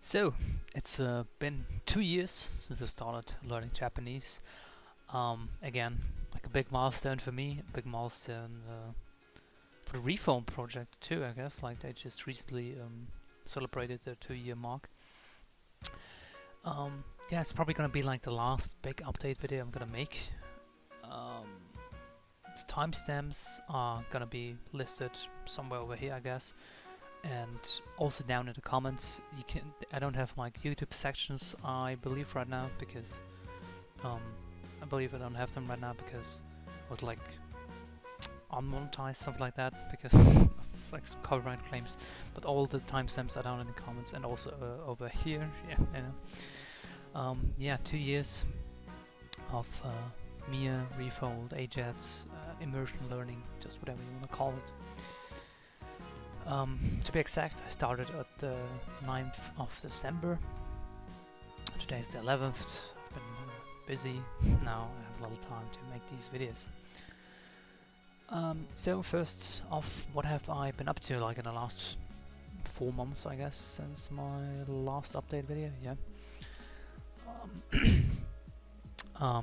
So, it's been 2 years since I started learning Japanese. Again, like a big milestone for me, a big milestone for the Refold project too, I guess. Like they just recently celebrated their 2-year mark. Yeah, it's probably gonna be like the last big update video I'm gonna make. The timestamps are gonna be listed somewhere over here, I guess. And also down in the comments, I don't have like YouTube sections, I believe right now, because I believe I don't have them right now because I was like unmonetized, something like that, because it's like some copyright claims. But all the timestamps are down in the comments, and also over here. Yeah, 2 years of Mia, Refold, AJATT, immersion learning, just whatever you want to call it. To be exact, I started at the 9th of December. Today is the 11th. I've been busy. Now I have a little time to make these videos. So first off, what have I been up to like in the last 4 months, I guess, since my last update video? Yeah.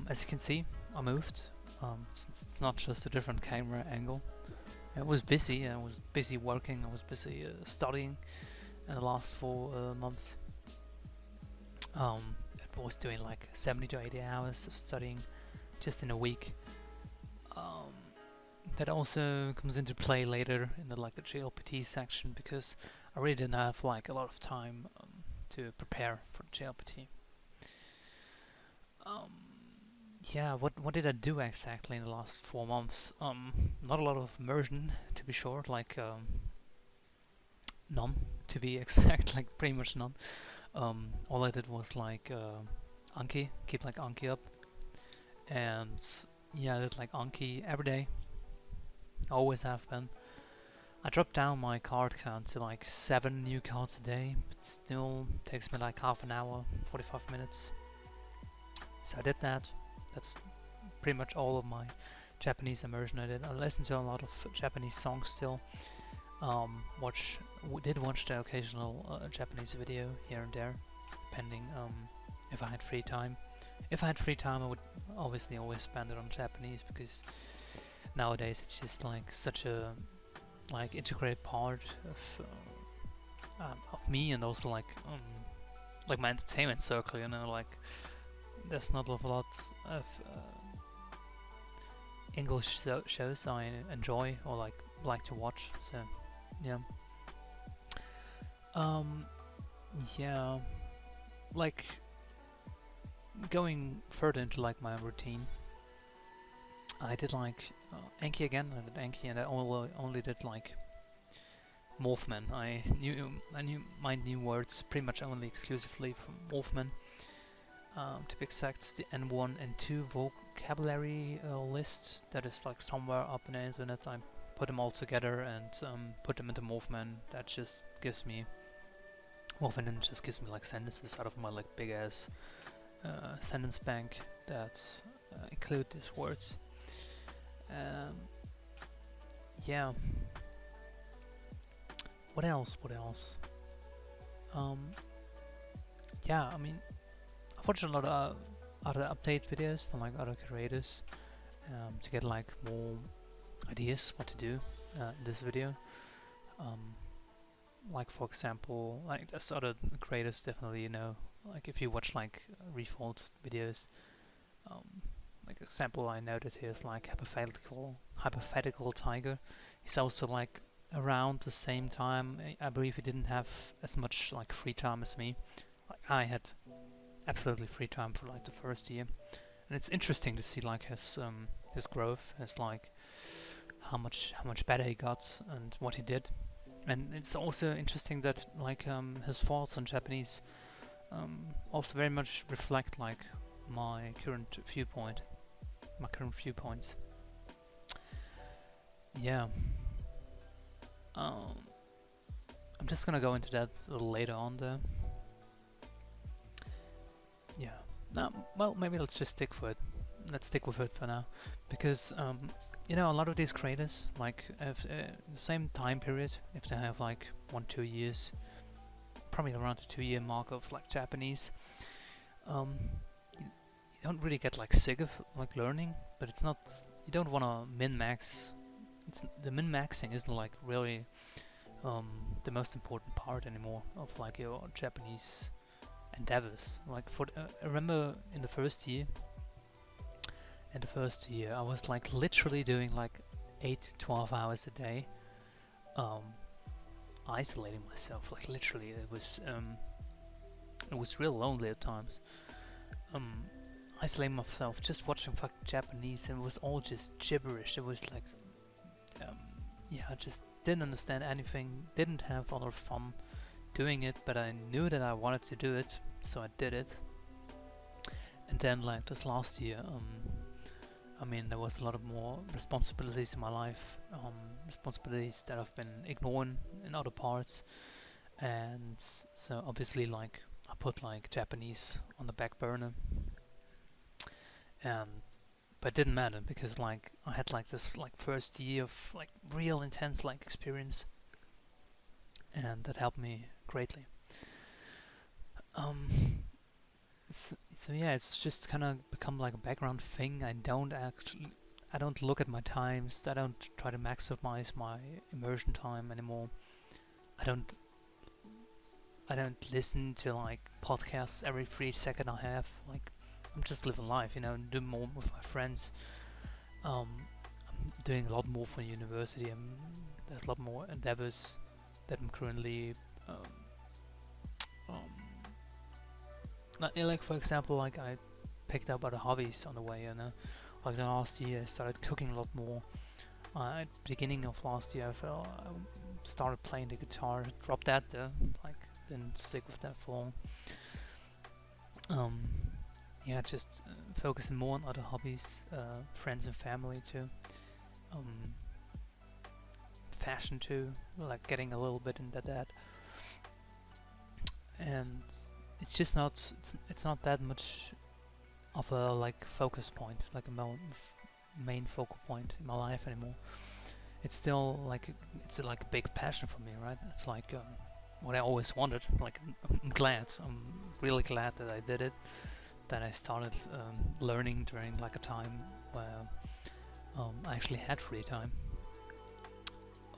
As you can see, I moved. It's not just a different camera angle. I was busy. I was busy working. I was busy studying in the last 4 months. I was doing like 70 to 80 hours of studying just in a week. That also comes into play later in the JLPT section, because I really didn't have like a lot of time to prepare for JLPT. Yeah, what did I do exactly in the last 4 months? Not a lot of immersion, to be sure, like none, to be exact, like pretty much none. All I did was like Anki, keep like Anki up, and yeah, I did like Anki every day. Always have been. I dropped down my card count to like 7 new cards a day, but still takes me like half an hour, 45 minutes. So I did that. That's pretty much all of my Japanese immersion I did. I listened to a lot of Japanese songs still. Did watch the occasional Japanese video here and there, depending if I had free time. If I had free time, I would obviously always spend it on Japanese, because nowadays it's just like such a integrated part of me, and also like my entertainment circle. You know, like there's not a lot of English shows I enjoy or like to watch. So yeah. Yeah, like going further into like my routine, I did like Anki again. I did Anki, and I only did like Wolfman. I knew my new words pretty much only exclusively from Wolfman. To be exact, the N1 and 2 vocabulary list that is like somewhere up in the internet. I put them all together and put them into Wolfman. That just gives me Wolfman just gives me like sentences out of my like big ass sentence bank that include these words. Yeah. What else? Yeah, I mean, I've watched a lot of other update videos from like other creators to get like more ideas what to do in this video. Like for example, like there's other creators definitely, you know, like if you watch like Refold videos, like example I noted here is like hypothetical tiger. He's also like around the same time. I believe he didn't have as much like free time as me. Like I had absolutely free time for like the first year, and it's interesting to see like his growth, his like how much better he got and what he did. And it's also interesting that like his thoughts on Japanese also very much reflect like my current viewpoints. Yeah. I'm just gonna go into that a little later on there. Yeah. Well, maybe let's just stick with it. Let's stick with it for now, because you know, a lot of these creators like have the same time period. If they have like 1-2 years probably around the 2-year mark of like Japanese. You don't really get like sick of like learning, but it's not. You don't want to min-max. The min-maxing isn't like really the most important part anymore of like your Japanese endeavors. Like I remember in the first year, I was like literally doing like 8 to 12 hours a day, isolating myself. Like literally, it was real lonely at times. Isolating myself, just watching fucking Japanese, and it was all just gibberish. It was like, I just didn't understand anything, didn't have a lot of fun doing it, but I knew that I wanted to do it, so I did it. And then like this last year, there was a lot of more responsibilities in my life, responsibilities that I've been ignoring in other parts, and so obviously like I put like Japanese on the back burner. But it didn't matter because like I had like this like first year of like real intense like experience, and that helped me greatly. So yeah, it's just kind of become like a background thing. I don't look at my times. I don't try to maximize my immersion time anymore. I don't listen to like podcasts every 3 seconds I have. Like I'm just living life, do more with my friends. I'm doing a lot more for university. There's a lot more endeavors that I'm currently like for example, like I picked up other hobbies on the way, like the last year I started cooking a lot more. At the beginning of last year I started playing the guitar, dropped that like didn't stick with that for long. Just focusing more on other hobbies, friends and family too. Fashion too, like getting a little bit into that. And it's just not, it's not that much of a like focus point, like a main focal point in my life anymore. It's still like, it's like a big passion for me, right? It's like what I always wanted. Like I'm really glad that I did it. That I started learning during like a time where I actually had free time.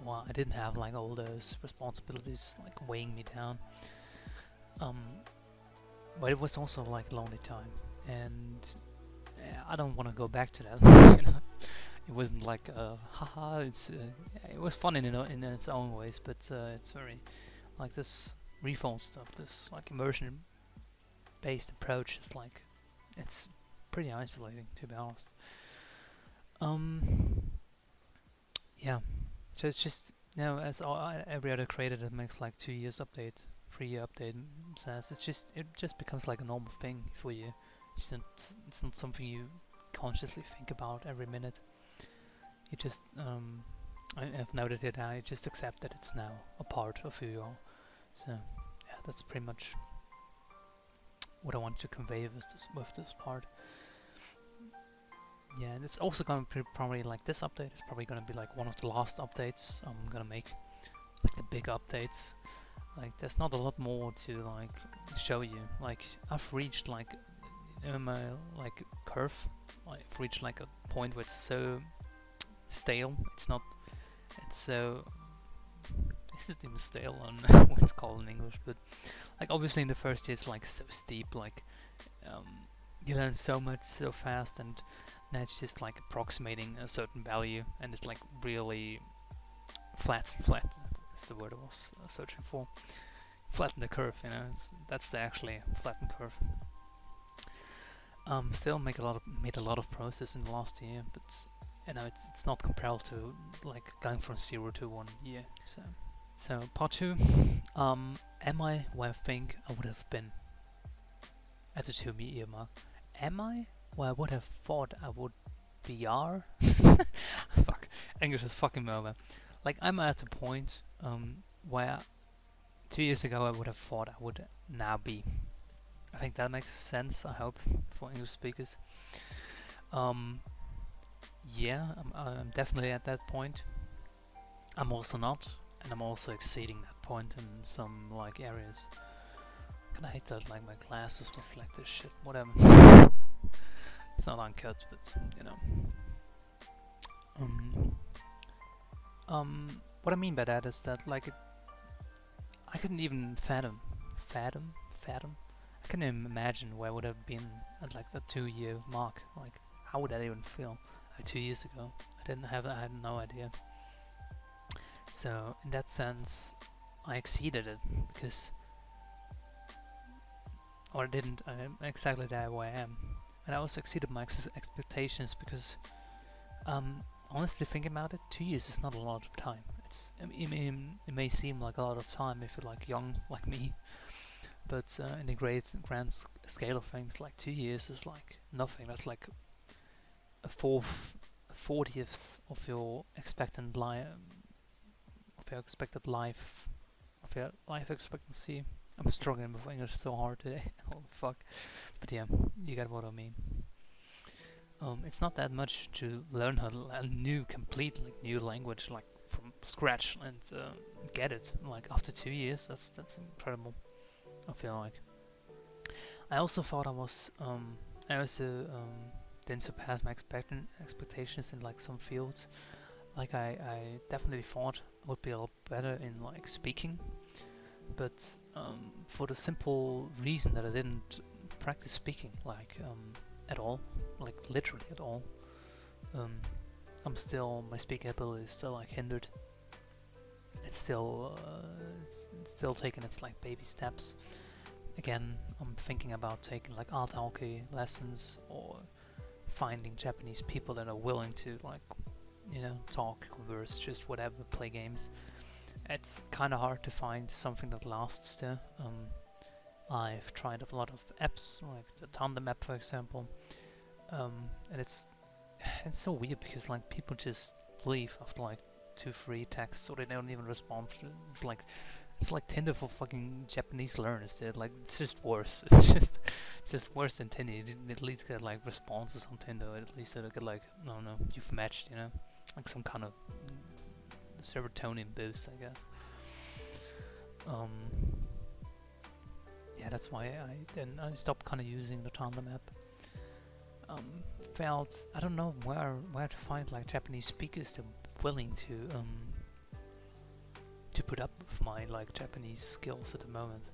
Well, I didn't have like all those responsibilities like weighing me down. But it was also like lonely time, and I don't want to go back to that. It wasn't like haha. It was fun in its own ways, but it's very like this Refold stuff, this like immersion based approach is like, it's pretty isolating, to be honest. So it's just, as every other creator that makes like 2 years update, 3-year update says, it just becomes like a normal thing for you. It's not something you consciously think about every minute. You just I've noted it. I just accept that it's now a part of who you are. So yeah, that's pretty much what I want to convey with this part. Yeah, and it's also gonna be probably like this update is probably gonna be like one of the last updates I'm gonna make, like the big updates. Like there's not a lot more to like show you. Like I've reached like my like curve. I've reached like a point where it's so stale. It's so, is it even stale on what it's called in English? But like obviously in the first year it's like so steep. Like you learn so much so fast, and now it's just like approximating a certain value, and it's like really flat is the word I was searching for. Flatten the curve, that's the actually flattened curve. Still made a lot of progress in the last year, but it's not comparable to like going from 0 to 1 year. So part 2, am I where I think I would have been at the 2-year mark? Am I where I would have thought I would be? Fuck, English is fucking me over. Like I'm at a point where 2 years ago I would have thought I would now be. I think that makes sense, I hope, for English speakers. Yeah, I'm definitely at that point. I'm also not, and I'm also exceeding that point in some like areas. Kinda hate that like my glasses reflect this shit. Whatever. It's not uncut, but you know. What I mean by that is that like I couldn't even fathom. I couldn't even imagine where I would have been at like the 2-year mark. Like how would that even feel? Like 2 years ago, I had no idea. So in that sense, I exceeded it because, or I didn't. I'm exactly there where I am, and I also exceeded my expectations because, honestly thinking about it, 2 years is not a lot of time. It may seem like a lot of time if you're like young like me, but in the grand scale of things, like 2 years is like nothing. That's like a 40th of your expected life, of your life expectancy. I'm struggling with English so hard today. Oh fuck! But yeah, you get what I mean. It's not that much to learn how to a completely new language, like from scratch, and get it. Like after 2 years, that's incredible. I feel like. I also thought I also didn't surpass my expectations in like some fields. Like I definitely thought I would be a lot better in like speaking, but for the simple reason that I didn't practice speaking like at all, like literally at all. My speaking ability is still like hindered. It's still taking its like baby steps. Again, I'm thinking about taking like AJATT lessons or finding Japanese people that are willing to like, you know, talk, converse, just whatever, play games. It's kind of hard to find something that lasts there. I've tried a lot of apps, like the Tandem app, for example, and it's so weird because like people just leave after like 2-3 texts, or they don't even respond. It's like Tinder for fucking Japanese learners, dude. Like it's just worse. It's just worse than Tinder. You at least get like responses on Tinder. At least they get like, no, you've matched, you know, like some kind of serotonin boost, I guess. Yeah, that's why I stopped kind of using the Tandem app. Felt I don't know where to find like Japanese speakers that are willing to put up with my like Japanese skills at the moment.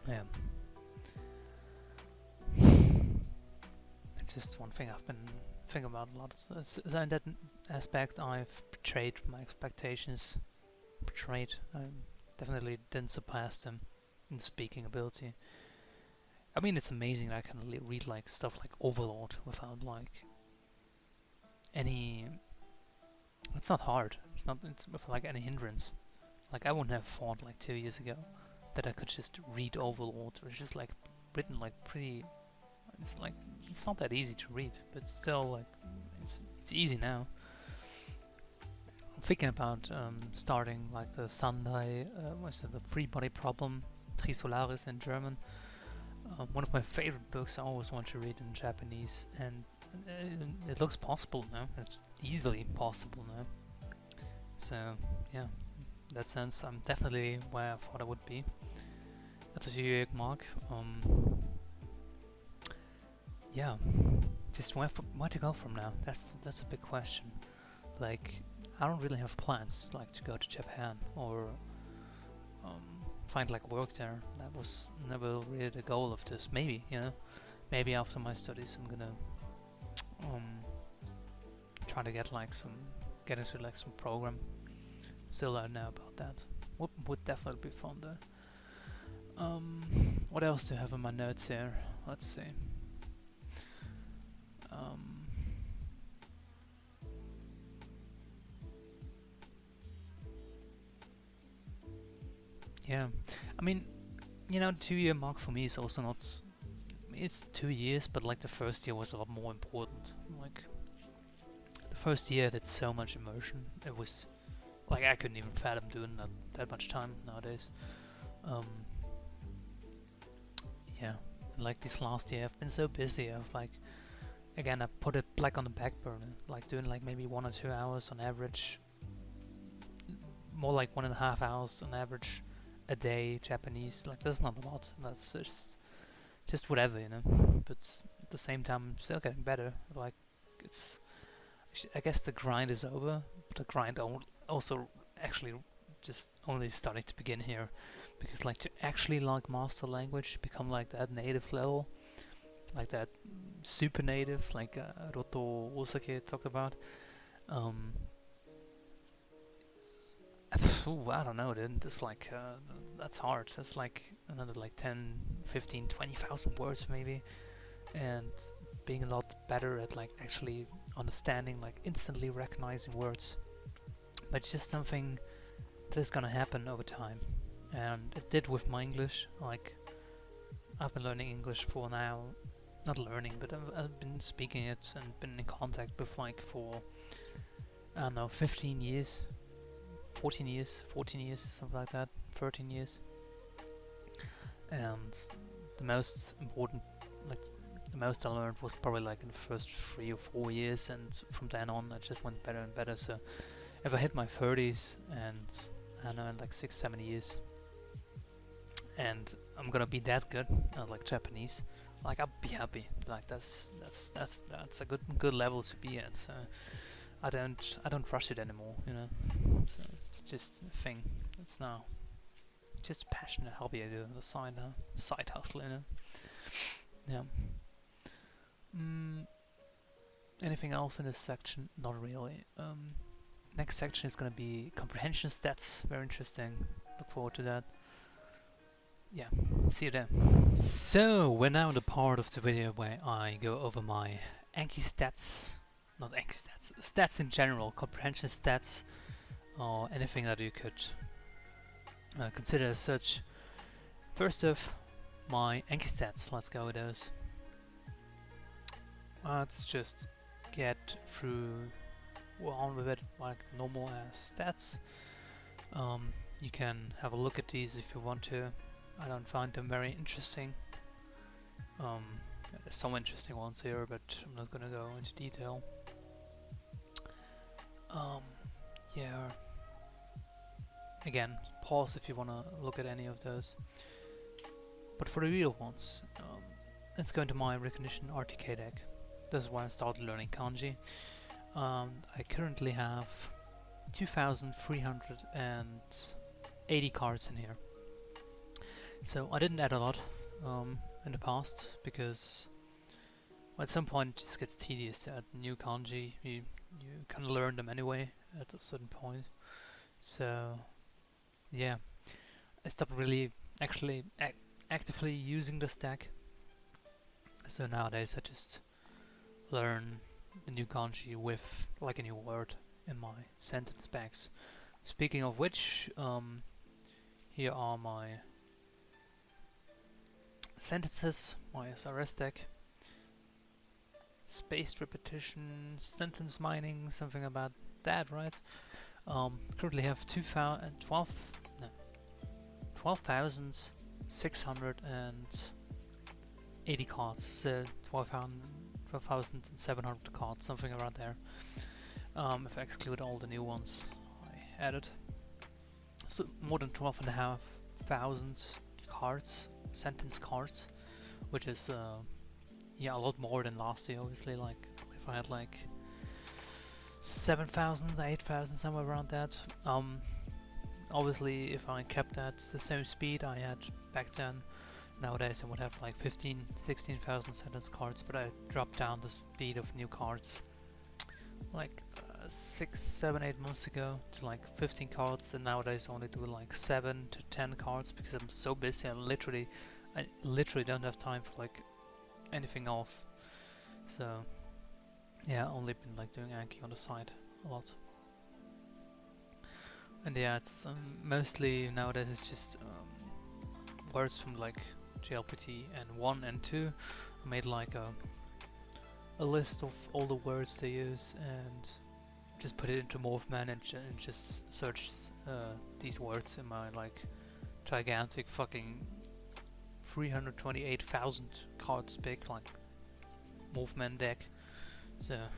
Yeah, it's just one thing I've been thinking about a lot. So in that aspect, I've betrayed my expectations. I definitely didn't surpass them in speaking ability. I mean, it's amazing that I can read like stuff like Overlord without like any. It's not hard. It's with like any hindrance. Like I wouldn't have thought like 2 years ago that I could just read Overlord, which is like written like pretty. It's like it's not that easy to read, but still like it's easy now. I'm thinking about starting like the Sandai, the Free Body Problem, Trisolaris in German. One of my favorite books I always want to read in Japanese, and it looks possible now. It's easily possible now. So yeah, in that sense, I'm definitely where I thought I would be. At the 2-year mark. Yeah, just where to go from now? That's a big question. Like, I don't really have plans like to go to Japan or find like work there. That was never really the goal of this. Maybe, you know, maybe after my studies I'm gonna try to get into like some program. Still don't know about that. Would definitely be fun though. What else do I have in my notes here? Let's see. Yeah, I mean, you know, 2-year mark for me is also not. It's 2 years, but like the first year was a lot more important. Like the first year, did so much immersion. It was like I couldn't even fathom doing that much time nowadays. Yeah, and like this last year, I've been so busy. I've like, again, I put it like on the back burner, like doing like maybe 1 or 2 hours on average more like 1.5 hours on average a day Japanese. Like that's not a lot. That's just whatever, you know. But at the same time, I'm still getting better. Like it's, I guess the grind is over, but the grind also actually just only starting to begin here, because like to actually like master language, become like that native level, like that super native, like Roto Osake talked about. Um, I don't know, dude. It's like that's hard. That's like another like 10, 15, 20,000 words maybe, and being a lot better at like actually understanding, like instantly recognizing words. But it's just something that is gonna happen over time, and it did with my English. Like I've been learning English for now, not learning, but I've been speaking it and been in contact with like for I don't know 15 years, 14 years, something like that, 13 years. And the most important, like the most I learned was probably like in the first 3 or 4 years, and from then on I just went better and better. So if I hit my 30s and I don't know in like 6-7 years, and I'm gonna be that good at like Japanese, like I'll be happy. Like that's a good level to be at. So I don't rush it anymore, you know. So it's just a thing. It's now just a passionate hobby I do on the side now, side hustle, you know. Yeah. Anything else in this section? Not really. Next section is gonna be comprehension stats. Very interesting. Look forward to that. Yeah. See you there. So we're now in the part of the video where I go over my Anki stats. Not Anki stats. Stats in general. Comprehension stats. Or anything that you could consider as such. First off, my Anki stats. Let's go with those. Let's just get on with it like normal as stats. You can have a look at these if you want to. I don't find them very interesting. There's some interesting ones here, but I'm not gonna go into detail. Yeah. Again, pause if you wanna look at any of those. But for the real ones, let's go into my recognition RTK deck. This is where I started learning kanji. I currently have 2,380 cards in here. So I didn't add a lot in the past, because at some point it just gets tedious to add new kanji. You kind of learn them anyway at a certain point. So yeah, I stopped really actually actively using the stack. So nowadays I just learn a new kanji with like a new word in my sentence packs. Speaking of which, here are my sentences, my SRS deck. Spaced repetition, sentence mining, something about that, right? Currently have 12,680 cards, so 12,700 cards, something around there. If I exclude all the new ones I added. So more than 12,500 cards, sentence cards, which is yeah, a lot more than last year, obviously. Like if I had like 7,000, 8,000, somewhere around that. Obviously if I kept at the same speed I had back then, nowadays I would have like 15, 16,000 sentence cards, but I dropped down the speed of new cards like 6, 7, 8 months ago to like 15 cards, and nowadays I only do like 7 to 10 cards because I'm so busy. I literally don't have time for like anything else. So yeah, only been like doing Anki on the side a lot. And yeah, it's mostly nowadays it's just words from like JLPT and 1 and 2. I made like a list of all the words they use and just put it into Morphman and just search these words in my like gigantic fucking 328,000 cards big like Morphman deck. So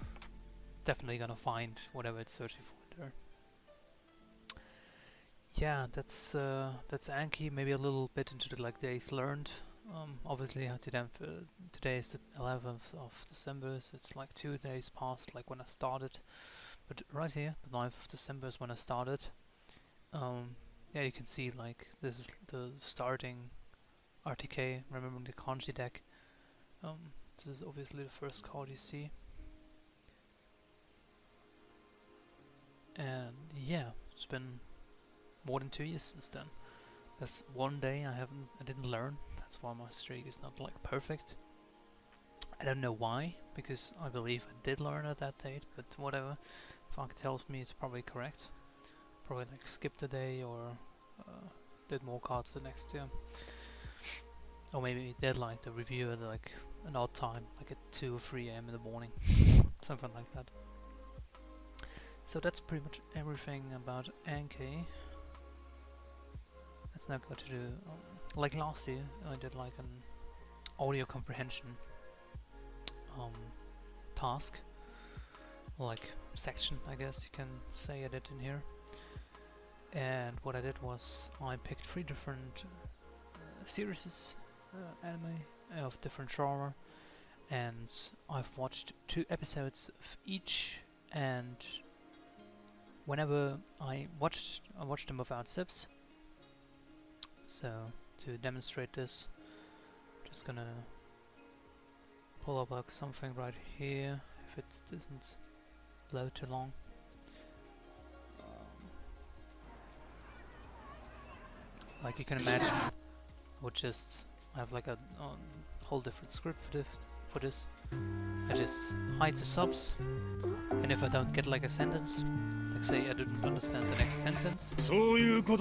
definitely gonna find whatever it's searching for there. yeah, that's Anki. Maybe a little bit into the like days learned. Obviously, today is the 11th of December, so it's like 2 days past like when I started. But right here, the 9th of December is when I started. Yeah, you can see like this is the starting RTK, remembering the kanji deck. This is obviously the first card you see. And yeah, it's been more than 2 years since then. There's one day I didn't learn. That's why my streak is not like perfect. I don't know why, because I believe I did learn at that date, but whatever. Funk tells me it's probably correct. Probably like skipped a day or did more cards the next year. Or maybe did like the review at like an odd time, like at 2 or 3 AM in the morning. Something like that. So that's pretty much everything about Anki. Let's now go to the, like last year, I did like an audio comprehension task, like section, I guess you can say it in here. And what I did was I picked 3 different series, anime of different genre, and I've watched 2 episodes of each, and whenever I watched them without subs. So to demonstrate this, just gonna pull up like something right here if it doesn't load too long. Like you can imagine, I would just have like a whole different script for this. I just hide the subs, and if I don't get like a sentence, like say I didn't understand the next sentence, right here, I press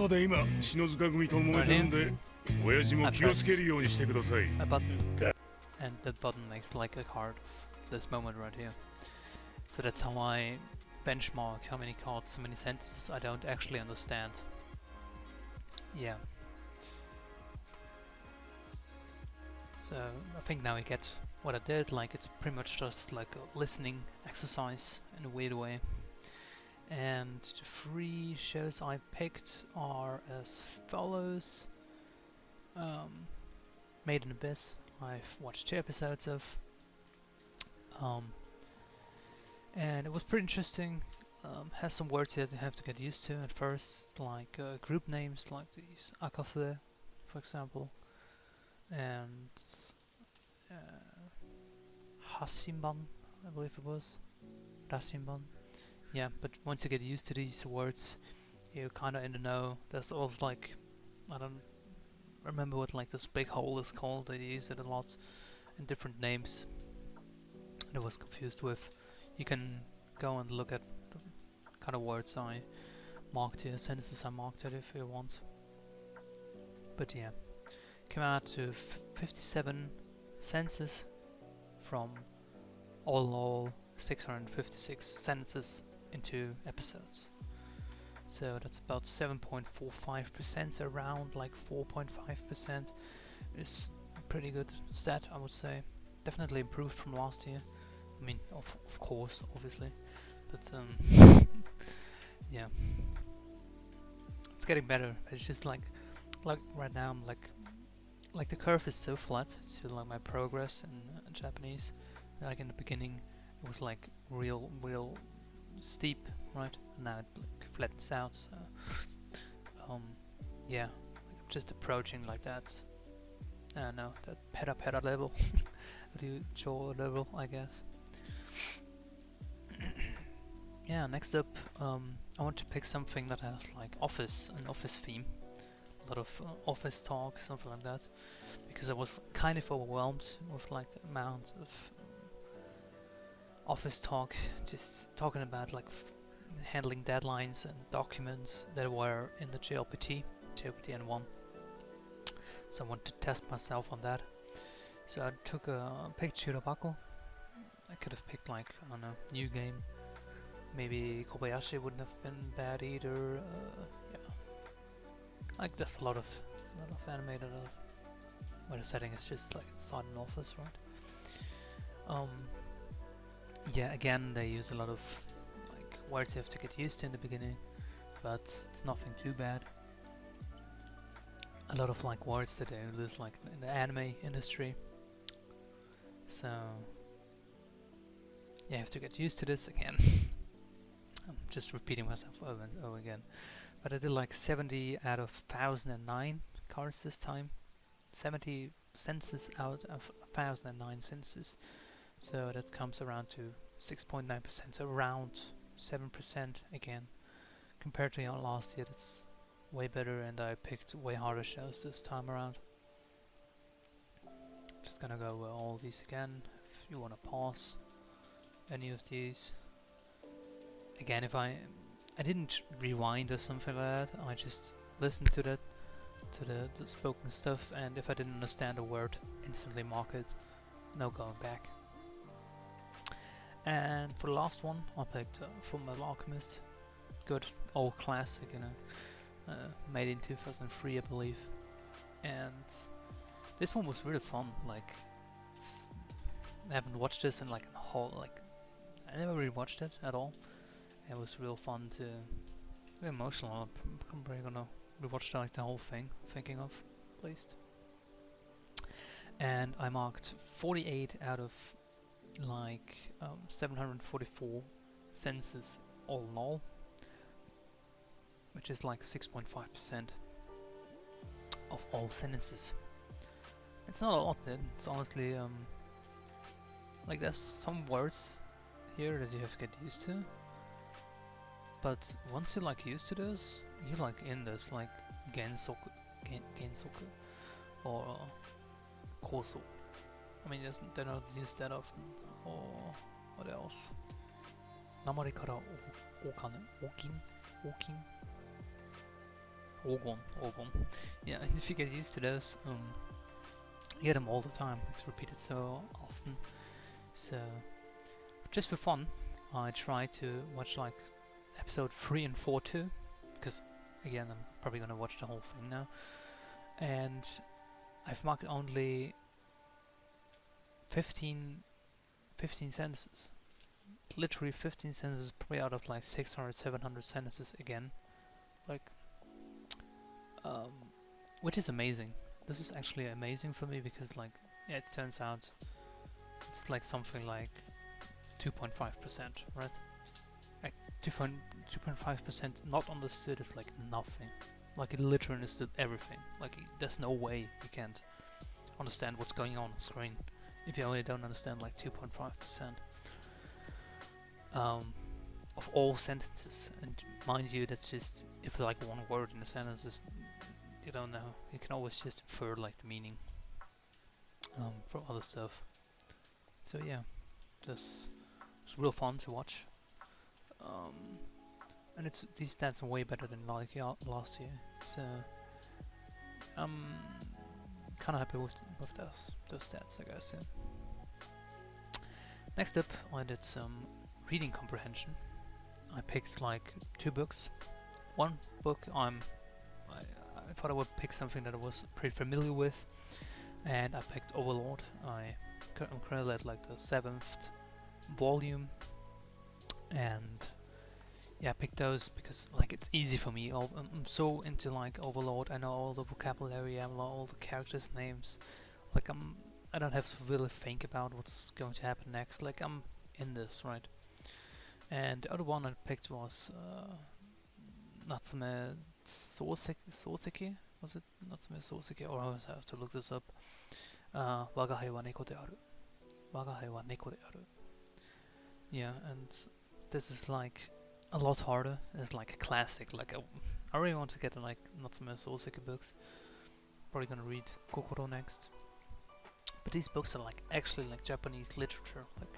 a button, and the button makes like a card of this moment right here. So that's how I benchmark how many cards, how many sentences I don't actually understand. Yeah. So I think now I get what I did, like it's pretty much just like a listening exercise in a weird way. And the 3 shows I picked are as follows. Made in Abyss, I've watched 2 episodes of. And it was pretty interesting. Has some words here you have to get used to at first, like group names like these Akafe, for example, and Hasimban, I believe it was. Rasimban. Yeah, but once you get used to these words, you're kinda in the know. There's also like, I don't remember what like this big hole is called, they use it a lot in different names. And I was confused with. You can go and look at the kind of words I marked here, sentences I marked it if you want. But yeah, came out to 57 sentences from all 656 sentences into episodes. So that's about 7.45%, around like 4.5% is a pretty good stat, I would say. Definitely improved from last year. I mean, of course, obviously, but yeah, it's getting better. It's just like right now, I'm like the curve is so flat. So like my progress in Japanese, like in the beginning, it was like real steep, right? Now it like flattens out. So yeah, like I'm just approaching like that. No, that pera level, the jaw level, I guess. Yeah, next up, I want to pick something that has like an office theme, a lot of office talk, something like that, because I was kind of overwhelmed with like the amount of office talk, just talking about like handling deadlines and documents that were in the JLPT N1. So I wanted to test myself on that. So I picked Shirobako. I could have picked like, I don't know, new game. Maybe Kobayashi wouldn't have been bad either. Yeah, like there's a lot of anime that where the setting is just like inside an office, right? Yeah, again they use a lot of like words you have to get used to in the beginning, but it's nothing too bad. a lot of like words that they use like in the anime industry. So you have to get used to this again. I'm just repeating myself over and over again. But I did like 70 out of 1009 cards this time. 70 senses out of 1009 senses. So that comes around to 6.9%, so around 7% again. Compared to last year, that's way better, and I picked way harder shows this time around. Just gonna go over all these again. If you wanna pause any of these. Again, if I didn't rewind or something like that, I just listened to that, to the spoken stuff, and if I didn't understand a word, instantly mark it, no going back. And for the last one, I picked Fullmetal Alchemist. Good old classic, you know, made in 2003, I believe. And this one was really fun. Like, I haven't watched this in like a whole, like, I never really watched it at all. It was real fun to, emotional. I'm probably gonna rewatch like the whole thing, thinking of, at least. And I marked 48 out of like 744 senses all in all, which is like 6.5% of all sentences. It's not a lot, then. It's honestly like there's some words here that you have to get used to, but once you're like used to this, you're like in this, like gensoku or koso. I mean, they're not used that often. Or what else? Namari kara okane, okin, ogon. Yeah, if you get used to those, you get them all the time. It's repeated so often. So, just for fun, I try to watch like episode 3 and 4 too, because again, I'm probably gonna watch the whole thing now. And I've marked only 15 sentences. Literally 15 sentences, probably out of like 600, 700 sentences again. Like, which is amazing. This is actually amazing for me because, like, yeah, it turns out it's like something like 2.5%, right? Like 2.5% not understood is like nothing. Like, it literally understood everything. Like, there's no way you can't understand what's going on the screen if you only don't understand like 2.5% of all sentences. And mind you, that's just if like one word in a sentence is, you don't know, you can always just infer like the meaning from other stuff. So yeah, this was real fun to watch, and these stats are way better than like last year. So I'm kind of happy with those stats, I guess. Yeah. Next up, I did some reading comprehension. I picked like 2 books. One book I thought I would pick something that I was pretty familiar with, and I picked Overlord. I'm currently at like the 7th volume, and yeah, I picked those because like it's easy for me. I'm so into like Overlord. I know all the vocabulary, I know all the characters' names. Like I don't have to really think about what's going to happen next. Like, I'm in this, right? And the other one I picked was Natsume Soseki. Was it Natsume Soseki? Or I have to look this up. Wagahai wa neko de aru. Wagahai wa neko de aru. Yeah, and this is like a lot harder. It's like a classic. Like I really want to get like Natsume Soseki books. Probably gonna read Kokoro next. But these books are like actually like Japanese literature. Like,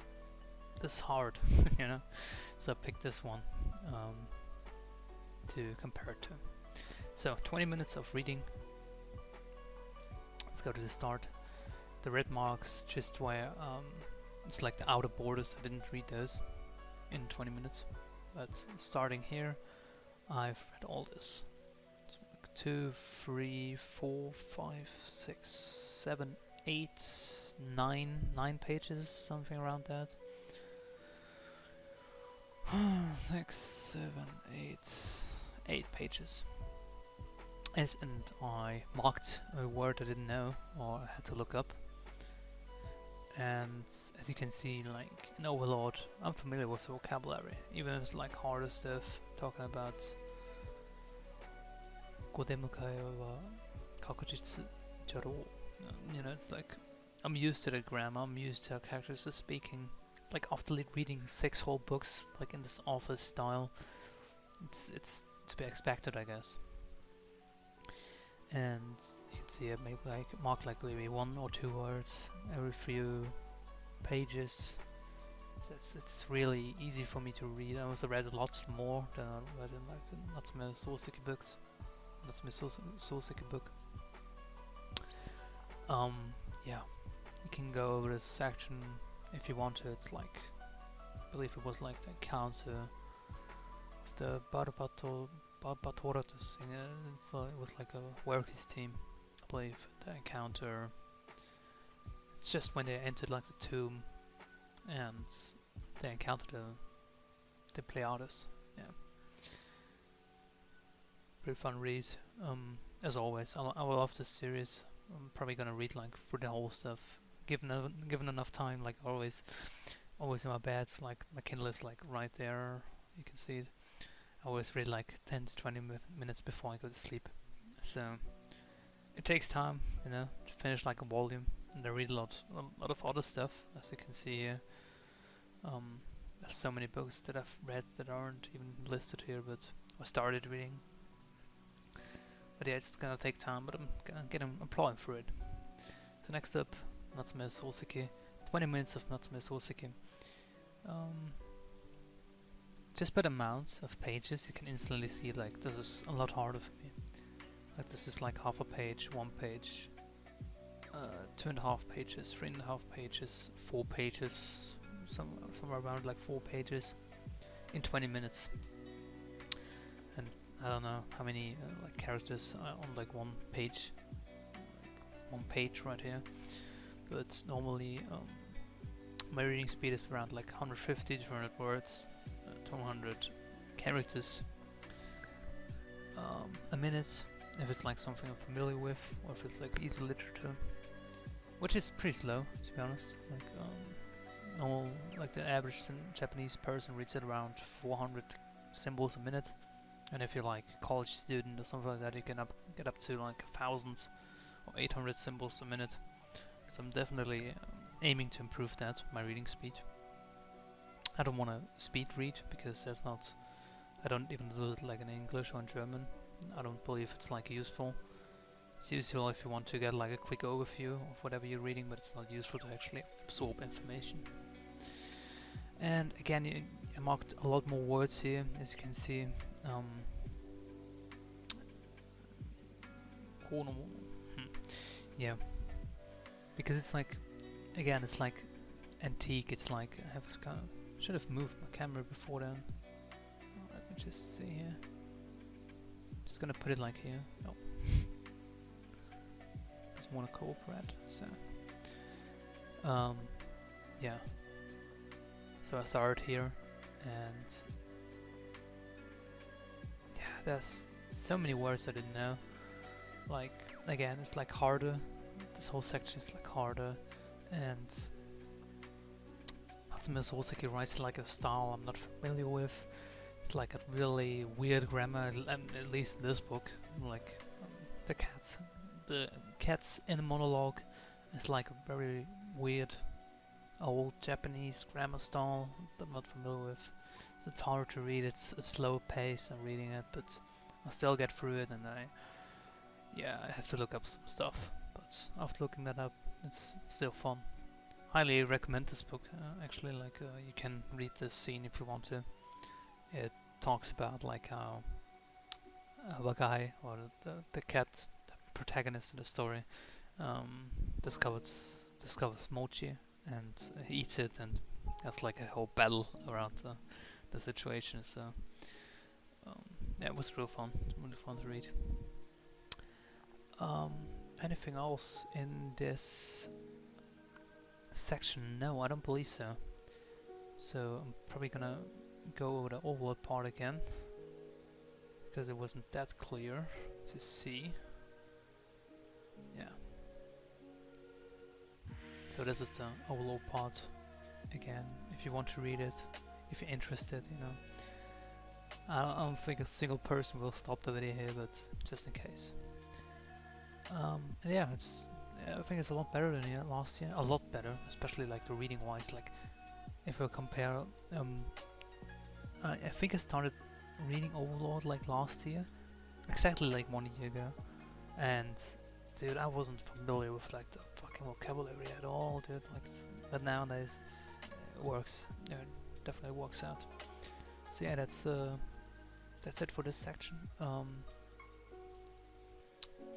this is hard, you know. So I picked this one to compare it to. So 20 minutes of reading. Let's go to the start. The red marks just where it's like the outer borders. I didn't read those in 20 minutes. But starting here, I've read all this. It's like 2, 3, 4, 5, 6, 7, 8, 9 pages, something around that. 6, 7, 8 pages. and I marked a word I didn't know or I had to look up. And as you can see, like in Overlord, I'm familiar with the vocabulary, even if it's like harder stuff, talking about Godemukai or Kakujitsu Jaro. You know, it's like I'm used to the grammar, I'm used to how characters are speaking. Like after reading 6 whole books, like in this office style, it's to be expected, I guess. And you can see it maybe like mark like maybe 1 or 2 words every few pages. So it's really easy for me to read. I also read lots more than I read in like the Natsume Soseki books. Natsume Soseki book. Yeah, you can go over this section if you want to. It's like, I believe it was like the encounter of the Batora to sing it. So it was like a workers team, I believe. The encounter. It's just when they entered like the tomb and they encountered the Pleiades. Yeah. Pretty fun read. As always, I love this series. I'm probably gonna read like through the whole stuff, given enough time. Like always in my bed. Like my Kindle is like right there. You can see it. I always read like 10 to 20 minutes before I go to sleep. So it takes time, you know, to finish like a volume. And I read a lot of other stuff, as you can see here. There's so many books that I've read that aren't even listed here, but I started reading. But yeah, it's gonna take time, but I'm gonna get employed through it. So next up, Natsume Soseki. 20 minutes of Natsume Soseki. Just by the amount of pages, you can instantly see like this is a lot harder for me. Like this is like half a page, 1 page, 2.5 pages, 3.5 pages, 4 pages, somewhere around like 4 pages in 20 minutes. And I don't know how many like characters are on like 1 page, like 1 page right here. But normally my reading speed is around like 150 to 200 words, 200 characters a minute. If it's like something I'm familiar with, or if it's like easy literature, which is pretty slow to be honest. Like normal, like the average Japanese person reads at around 400 symbols a minute, and if you're like a college student or something like that, you can get up to like 1,000 or 800 symbols a minute. So I'm definitely aiming to improve that, my reading speed. I don't want to speed read because that's not. I don't even do it like in English or in German. I don't believe it's like useful. It's useful if you want to get like a quick overview of whatever you're reading, but it's not useful to actually absorb information. And again, I marked a lot more words here, as you can see. Yeah, because it's like, again, it's like antique. It's like I have kind of should have moved my camera before then. Let me just see here. Just gonna put it like here. Oh. Doesn't want to cooperate, so yeah. So I started here, and yeah, there's so many words I didn't know. Like again, it's like harder. This whole section is like harder, and Natsume Soseki writes like a style I'm not familiar with. It's like a really weird grammar, at least in this book. Like the cat's inner monologue is like a very weird old Japanese grammar style that I'm not familiar with. So it's hard to read. It's a slow pace. I'm reading it, but I still get through it, and I have to look up some stuff. But after looking that up, it's still fun. Highly recommend this book. Actually, like you can read this scene if you want to. It talks about like how Wagai, or the cat, the protagonist in the story, discovers mochi and he eats it, and there's like a whole battle around the situation. So yeah, it was real fun, really fun to read. Anything else in this section? No, I don't believe so. So I'm probably gonna go over the overall part again, because it wasn't that clear. to see. Yeah. So this is the overall part. Again, if you want to read it, if you're interested, you know. I don't think a single person will stop the video here, but just in case. And yeah, I think it's a lot better than last year. A lot better, especially like the reading wise. Like if we compare, I think I started reading Overlord like last year, exactly like 1 year ago, and dude, I wasn't familiar with like the fucking vocabulary at all, dude. Like, but nowadays it works. Yeah, it definitely works out. So yeah, that's it for this section.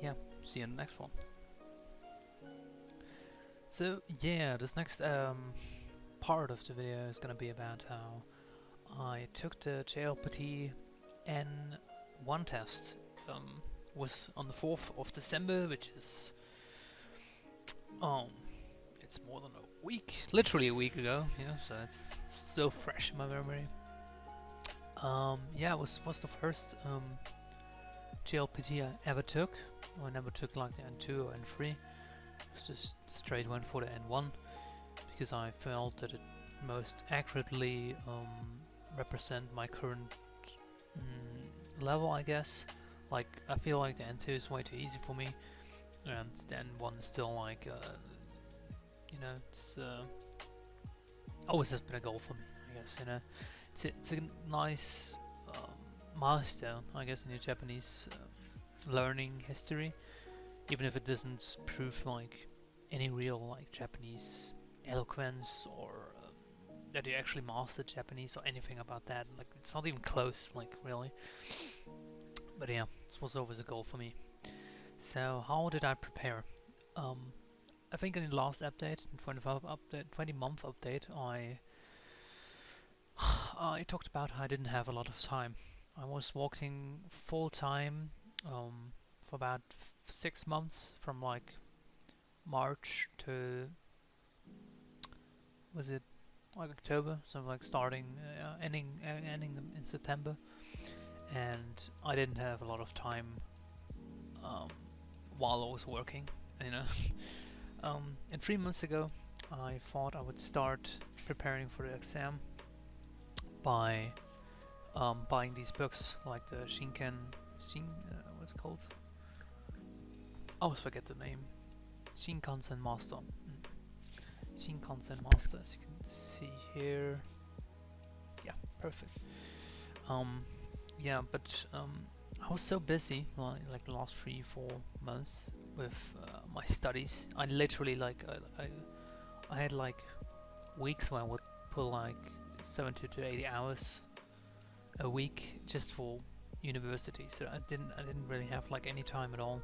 Yeah, see you in the next one. So yeah, this next part of the video is gonna be about how I took the JLPT N1 test. Was on the 4th of December, which is it's more than a week, literally a week ago. Yeah, so it's so fresh in my memory. Yeah, it was the first JLPT I ever took. I never took like the N2 or N3. It was just straight went for the N1 because I felt that it most accurately represent my current level, I guess. Like, I feel like the N2 is way too easy for me, and the N1 is still like, you know, it's always has been a goal for me, I guess, you know. It's a nice milestone, I guess, in your Japanese learning history, even if it doesn't prove like any real like Japanese eloquence or that you actually mastered Japanese or anything about that. Like, it's not even close, like, really. But yeah, this was always a goal for me. So how did I prepare? I think in the last update, 20-month update, I talked about how I didn't have a lot of time. I was working full time for about 6 months, from like March to, was it like October? So like starting, ending them in September, and I didn't have a lot of time while I was working, you know. And 3 months ago, I thought I would start preparing for the exam by buying these books, like the what's it called? I always forget the name. Shinkansen Master. Shinkansen Master, as you can see here. Yeah, perfect. Yeah, but I was so busy, like the last 3-4 months with my studies. I literally like I had like weeks where I would put like 70 to 80 hours a week just for university. So I didn't really have like any time at all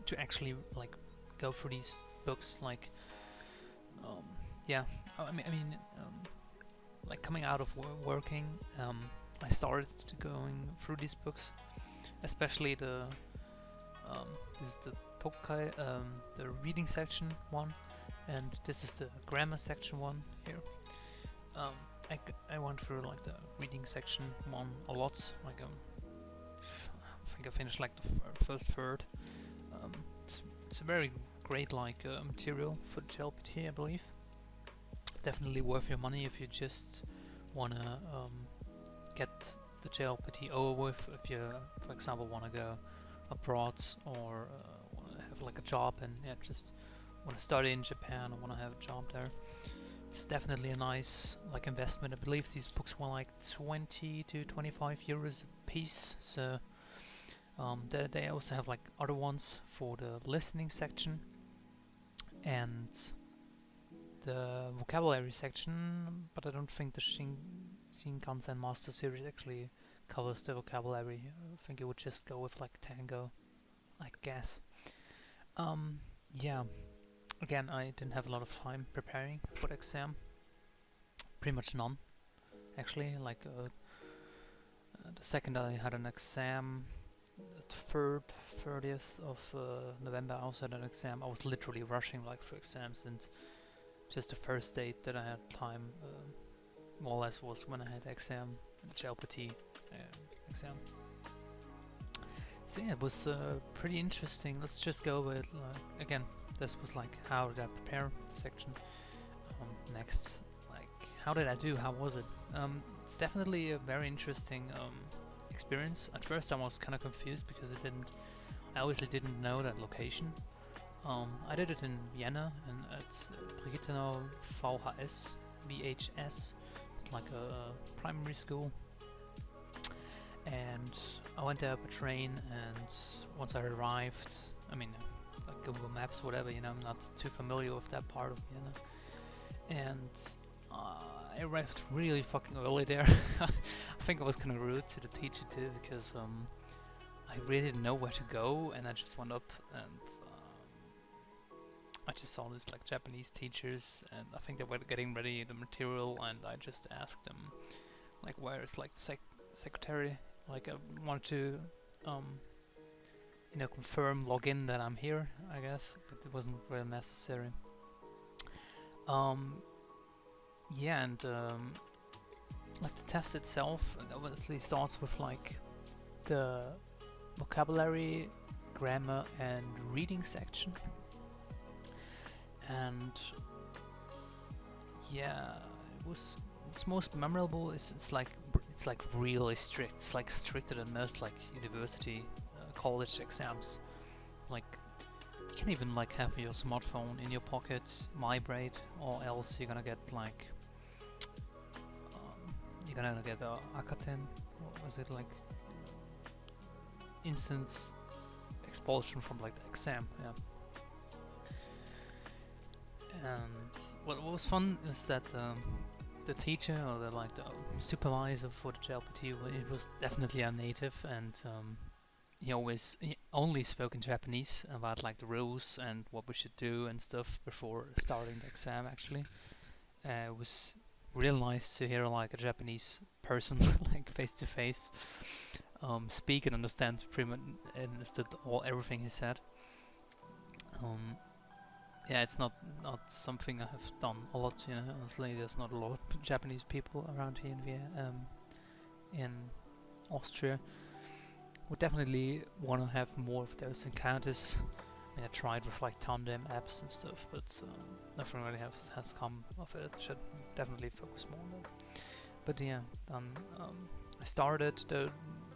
to actually like go through these books. Like, yeah, I mean, like coming out of working, I started going through these books, especially the this is the Tokai, the reading section one, and this is the grammar section one here. I went through like the reading section one a lot. Like I think I finished like the first third. It's a very great like material for JLPT, I believe. Definitely worth your money if you just wanna get the JLPT over with. If you, for example, wanna go abroad or wanna have like a job and just wanna study in Japan or wanna have a job there. It's definitely a nice like investment. I believe these books were like 20 to 25 euros a piece. So they also have like other ones for the listening section and the vocabulary section, but I don't think the Shinkansen Master Series actually covers the vocabulary. I think it would just go with like Tango, I guess. Yeah. Again, I didn't have a lot of time preparing for the exam. Pretty much none, actually. Like the second I had an exam, the 30th of November, I also had an exam. I was literally rushing like through exams, and just the first date that I had time, more or less, was when I had the exam, the JLPT exam. So yeah, it was pretty interesting. Let's just go with again. This was like, how did I prepare the section? Next, like, how did I do? How was it? It's definitely a very interesting experience. At first, I was kind of confused because I obviously didn't know that location. I did it in Vienna, and it's Brigittenau VHS. It's like a primary school. And I went there by train, and once I arrived, I mean, like Google Maps, whatever, you know, I'm not too familiar with that part of Vienna. And I arrived really fucking early there. I think I was kind of rude to the teacher too, because I really didn't know where to go, and I just went up and I just saw these like Japanese teachers, and I think they were getting ready the material, and I just asked them, like, where is like secretary? Like, I wanted to, you know, confirm, log in that I'm here, I guess, but it wasn't really necessary. Yeah, and like the test itself, it obviously starts with like the vocabulary, grammar, and reading section. And yeah, what's most memorable is it's like really strict. It's like stricter than most like university, college exams. Like, you can even like have your smartphone in your pocket, vibrate, or else you're gonna get like you're gonna get a AJATT. What was it, like instant expulsion from like the exam? Yeah. And what was fun is that the teacher, or the supervisor for the JLPT, it was definitely a native, and he only spoke in Japanese about like the rules and what we should do and stuff before starting the exam. Actually, it was real nice to hear like a Japanese person like face to face speak and understand understood everything he said. Yeah, it's not something I have done a lot, you know. Honestly, there's not a lot of Japanese people around here in Austria. We definitely want to have more of those encounters. I mean, I tried with like tandem apps and stuff, but nothing really has come of it. Should definitely focus more on that. But yeah, I started. The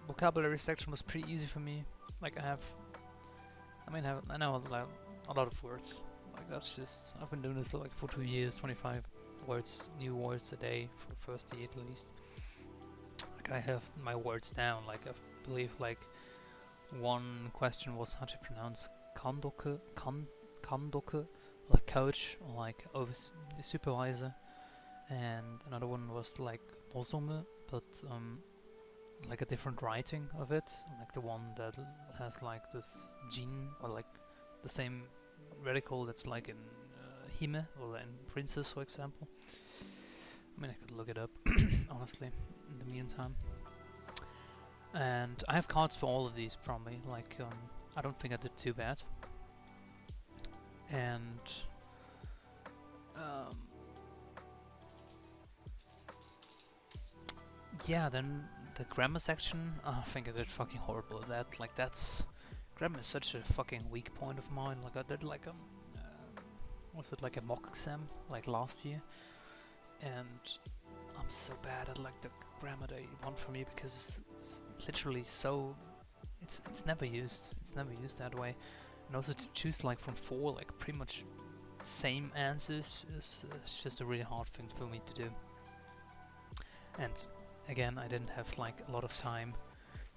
vocabulary section was pretty easy for me. Like, I know a lot of words. Like, that's just, I've been doing this like for 2 years, 25 words, new words a day for the first year at least. Like, I have my words down. Like, I believe like one question was how to pronounce kandoku, like coach, or like supervisor, and another one was like nozomu, but like a different writing of it, like the one that has like this jin, or like the same radical that's like in hime, or in princess, for example. I mean, I could look it up honestly in the meantime. And I have cards for all of these probably. Like, I don't think I did too bad. And yeah, then the grammar section, I think I did fucking horrible at that. Like, grammar is such a fucking weak point of mine. Like, I did like was it like a mock exam like last year, and I'm so bad at like the grammar they want from me, because it's literally so it's never used. It's never used that way. And also to choose like from 4 like pretty much same answers is just a really hard thing for me to do. And again, I didn't have like a lot of time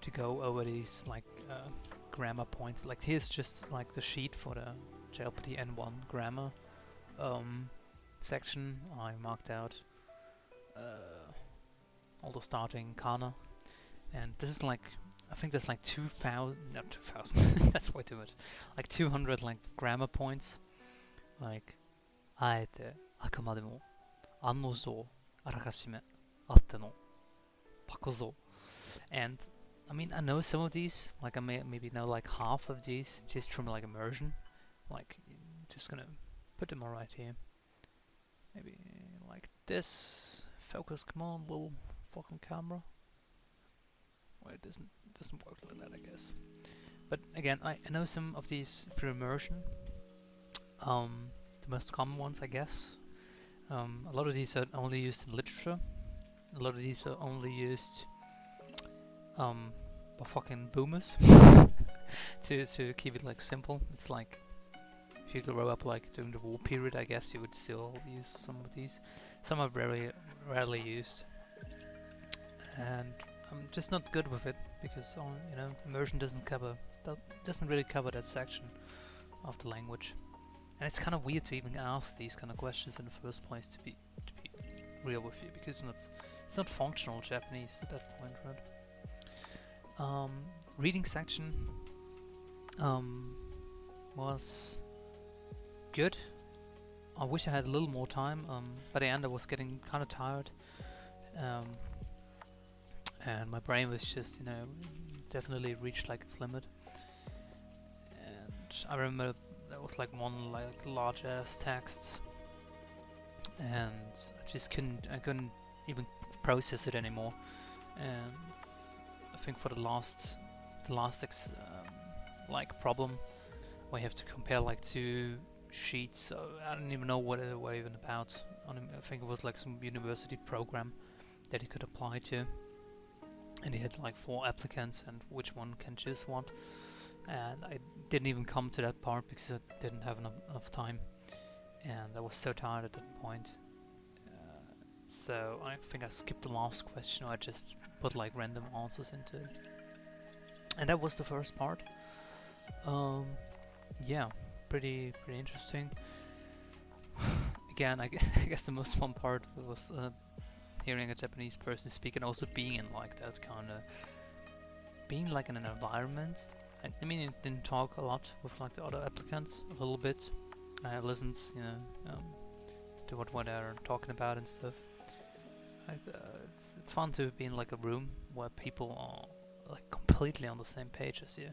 to go over these like grammar points. Like, here's just like the sheet for the JLPT N1 grammar section. I marked out all the starting kana, and this is like, I think there's like 2,000, not 2,000, that's way too much, like 200 like grammar points, like あえてあくまでも案の定あらかじめあってのパコゾ. And I mean, I know some of these, like I maybe know like half of these just from like immersion. Like, just gonna put them all right here. Maybe like this. Focus, come on, little fucking camera. Well, it doesn't work like that, I guess. But again, I know some of these through immersion. The most common ones, I guess. A lot of these are only used in literature. A lot of these are only used by fucking boomers to keep it like simple. It's like if you grow up like during the war period, I guess you would still use some of these. Some are very rarely used, and I'm just not good with it because immersion doesn't really cover that section of the language, and it's kind of weird to even ask these kind of questions in the first place. To be real with you, because it's not functional Japanese at that point, right? Reading section was good. I wish I had a little more time. By the end I was getting kind of tired, and my brain was just definitely reached like its limit. And I remember there was like one like large ass text, and I just couldn't even process it anymore. And I think for the last like problem, we have to compare like two sheets. So I don't even know what they were even about. I think it was like some university program that he could apply to, and he had like 4 applicants, and which one can choose what. And I didn't even come to that part because I didn't have enough time, and I was so tired at that point. So I think I skipped the last question, or I just put like random answers into it. And that was the first part. Yeah, pretty interesting. Again, I guess the most fun part was hearing a Japanese person speak, and also being in like that kind of, being like in an environment. I mean, it didn't talk a lot with like the other applicants, a little bit. I listened, to what they're talking about and stuff. It's fun to be in like a room where people are like completely on the same page as you.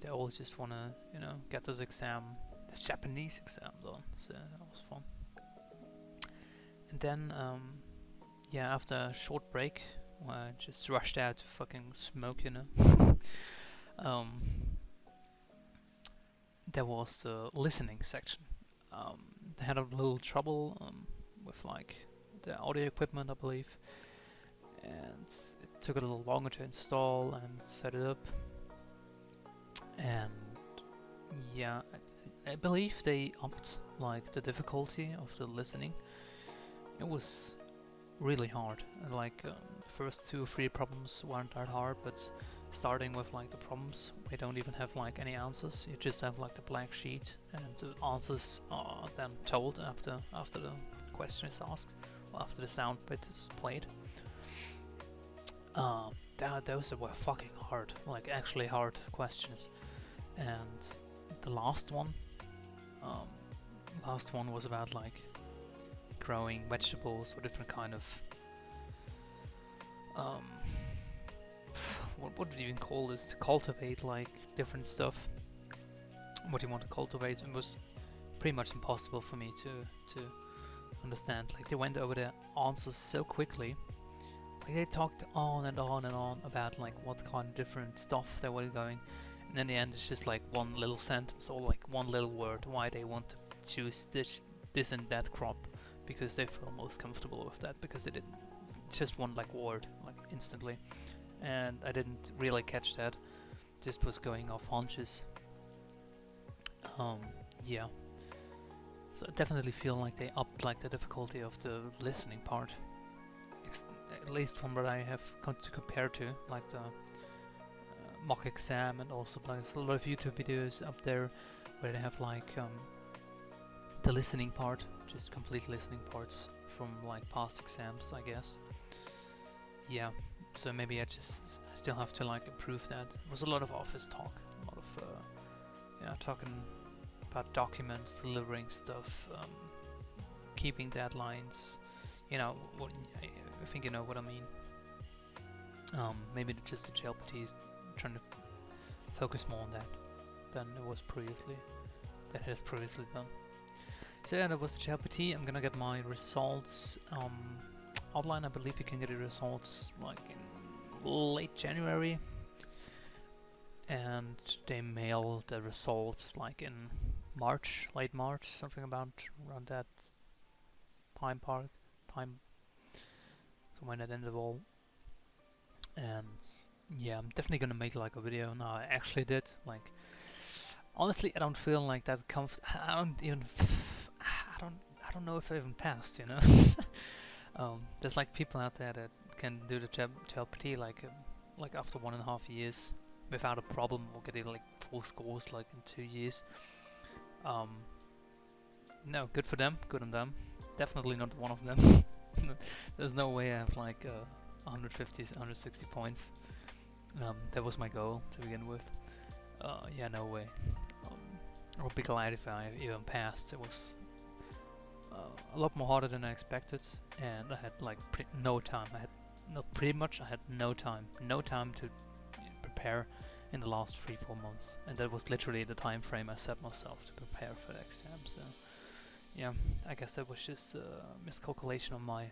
They all just wanna, get this Japanese exam done. So that was fun. And then, after a short break, where I just rushed out to fucking smoke, there was the listening section. They had a little trouble with like the audio equipment, I believe, and it took a little longer to install and set it up. And yeah, I believe they upped like the difficulty of the listening. It was really hard. Like the first 2 or 3 problems weren't that hard, but starting with like the problems, we don't even have like any answers. You just have like the blank sheet, and the answers are then told after the question is asked, or after the sound bit is played. Those were fucking hard, like actually hard questions. And the last one was about like growing vegetables or different kind of what do you even call this? To cultivate like different stuff. What you want to cultivate, it was pretty much impossible for me to understand. Like they went over the answers so quickly. Like they talked on and on and on about like what kind of different stuff they were going, and in the end it's just like one little sentence or like one little word why they want to choose this and that crop, because they feel most comfortable with that, because they didn't just one like word like instantly. And I didn't really catch that, just was going off hunches. Yeah, so I definitely feel like they upped like the difficulty of the listening part, at least from what I have to compare to, like the mock exam, and also like there's a lot of YouTube videos up there where they have like the listening part, just complete listening parts from like past exams, I guess. Yeah, so maybe I still have to like improve that. It was a lot of office talk, a lot of talking about documents, delivering stuff, keeping deadlines. I think you know what I mean. Maybe just the JLPT is trying to focus more on that than it has previously done. So yeah, that was the JLPT. I'm gonna get my results outline. I believe you can get the results like in late January, and they mailed the results like in March, late March, something about around that time, somewhere in that interval. And yeah, I'm definitely gonna make like a video. Now I actually did like. Honestly, I don't feel like that I don't even. I don't know if I even passed. You know, there's like people out there that can do the JLPT like after 1.5 years without a problem, or getting like full scores like in 2 years. No, good for them. Good on them. Definitely not one of them. There's no way I have like 150, 160 points. That was my goal to begin with. Yeah, no way. I would be glad if I even passed. It was a lot more harder than I expected, and I had like no time. I had no time. No time to prepare in the last 3-4 months, and that was literally the time frame I set myself to prepare for the exam. So yeah, I guess that was just a miscalculation on my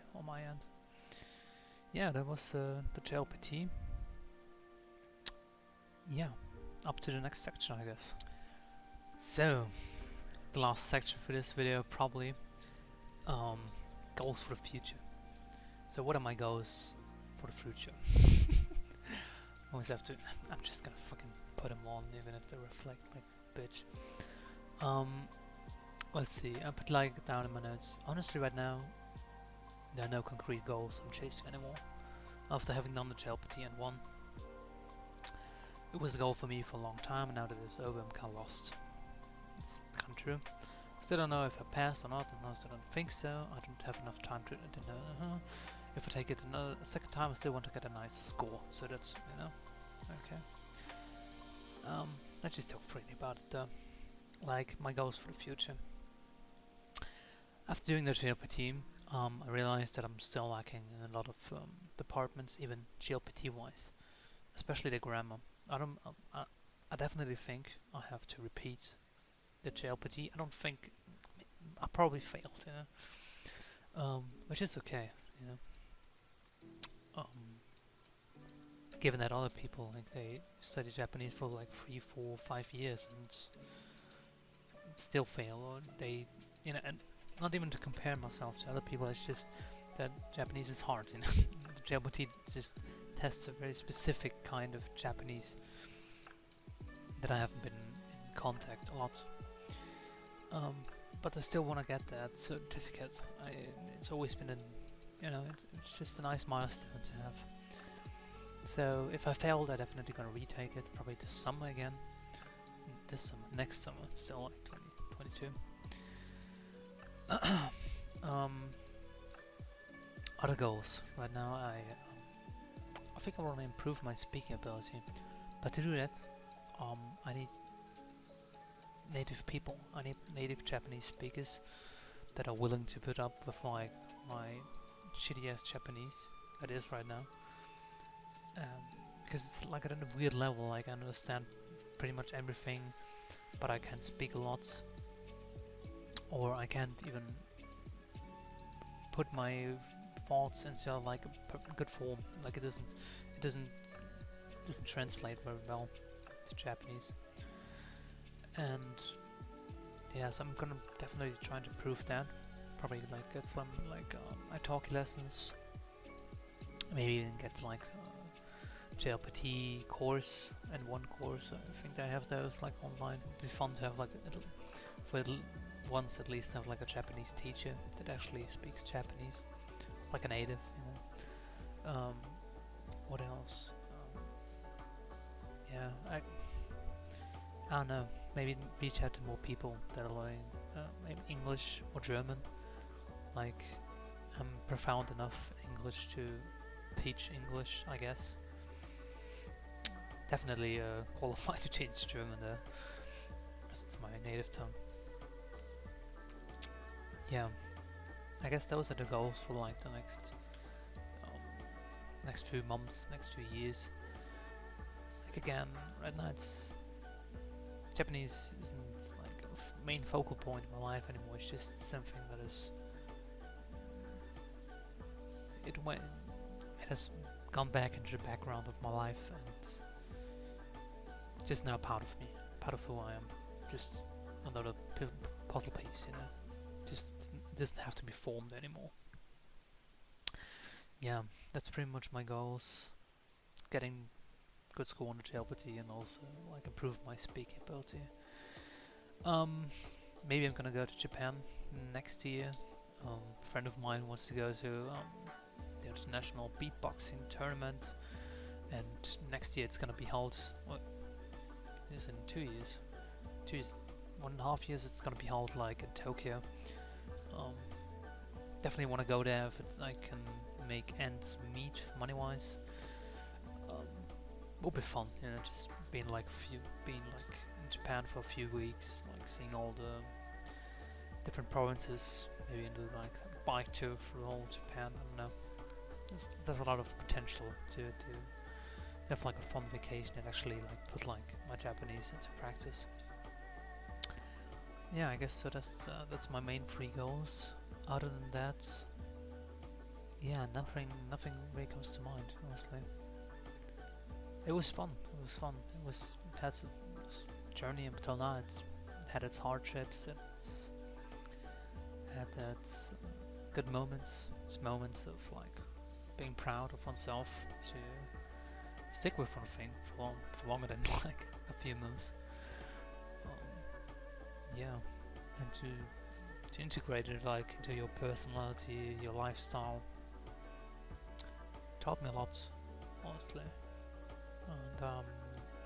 end. Yeah, that was the JLPT. Yeah, up to the next section, I guess. So, the last section for this video, probably goals for the future. So, what are my goals for the future? Always have to. I'm just gonna fucking put them on, even if they reflect like bitch. Let's see. I put like down in my notes. Honestly, right now, there are no concrete goals I'm chasing anymore. After having done the JLPT and won, it was a goal for me for a long time, and now that it's over, I'm kind of lost. It's kind of true. Still don't know if I passed or not, and I still don't think so. I don't have enough time to know. If I take it a second time, I still want to get a nice score. So that's, okay. Let's just talk freely about it though. Like my goals for the future. After doing the JLPT, I realized that I'm still lacking in a lot of departments, even JLPT wise, especially the grammar. I definitely think I have to repeat the JLPT. I don't think I probably failed, which is okay, given that other people like they study Japanese for like 3, 4, 5 years and still fail, or they, and not even to compare myself to other people. It's just that Japanese is hard, The JLPT just tests a very specific kind of Japanese that I haven't been in contact a lot. But I still want to get that certificate. It's always been it's just a nice milestone to have. So if I failed, I'm definitely gonna retake it, probably this summer again. Next summer, still like 2022. Other goals. Right now, I think I want to improve my speaking ability, but to do that, I need native people. I need native Japanese speakers that are willing to put up with my shitty ass Japanese that is right now. Because it's like at a weird level. Like I understand pretty much everything, but I can't speak a lot, or I can't even put my thoughts into like a good form. Like it doesn't translate very well to Japanese. And yeah, so I'm gonna definitely try to prove that. Probably like get some like italki lessons. Maybe even get like JLPT course and one course. I think they have those like online. It'd be fun to have like once at least have like a Japanese teacher that actually speaks Japanese, like a native. What else? Yeah, I don't know. Maybe reach out to more people that are learning maybe English or German. Like I'm profound enough English to teach English, I guess. Definitely qualified to teach German though. It's my native tongue. Yeah, I guess those are the goals for like the next few months, next 2 years. Like again, right now Japanese isn't like a main focal point in my life anymore. It's just something that is it has gone back into the background of my life, and it's just now part of me, part of who I am. Just another puzzle piece, you know. Just it doesn't have to be formed anymore. Yeah, that's pretty much my goals. Getting good score on the JLPT and also like improve my speaking ability. Maybe I'm gonna go to Japan next year. A friend of mine wants to go to the international beatboxing tournament, and next year it's gonna be held. Well, it's in 2 years. 1.5 years. It's gonna be held like in Tokyo. Definitely want to go there if I can make ends meet money-wise. Will be fun, you know, just being in Japan for a few weeks, like seeing all the different provinces, maybe do like a bike tour through all Japan. I don't know. There's a lot of potential to have like a fun vacation and actually like put like my Japanese into practice. Yeah, I guess so. That's my main 3 goals. Other than that, yeah, nothing really comes to mind, honestly. It was fun. It has a journey until now. It's had its hardships. It's had its good moments. It's moments of like being proud of oneself to stick with one thing for longer than like a few months. Yeah, and to integrate it like into your personality, your lifestyle. Taught me a lot, honestly, and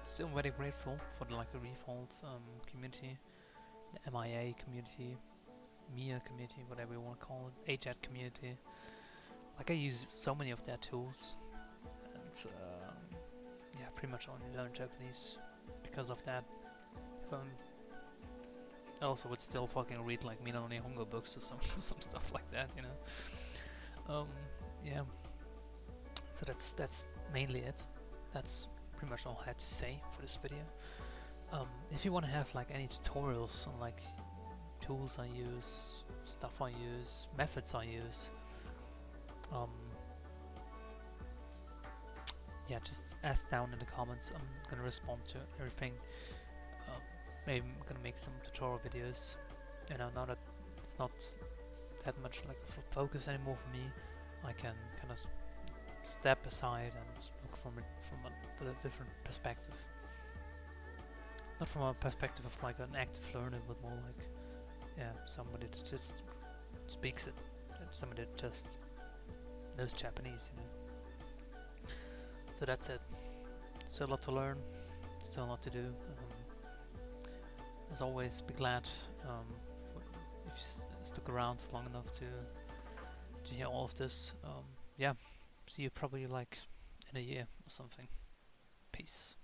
still very grateful for the Refold community, the MIA community, MIA community, whatever you want to call it, AJATT community. Like I use so many of their tools, and yeah, pretty much only learn Japanese because of that. I also would still fucking read like Mina no Nihongo books or some stuff like that, you know. Yeah. So that's mainly it. That's pretty much all I had to say for this video. If you want to have like any tutorials on like tools I use, stuff I use, methods I use, yeah, just ask down in the comments. I'm gonna respond to everything. Maybe I'm gonna make some tutorial videos. You know, now that it's not that much like a focus anymore for me, I can kind of step aside and look from it from a different perspective. Not from a perspective of like an active learner, but more like, yeah, somebody that just speaks it, somebody that just knows Japanese, you know. So that's it. Still a lot to learn, still a lot to do. As always, be glad if you stuck around long enough to hear all of this. Yeah, see you probably like in a year or something. Peace.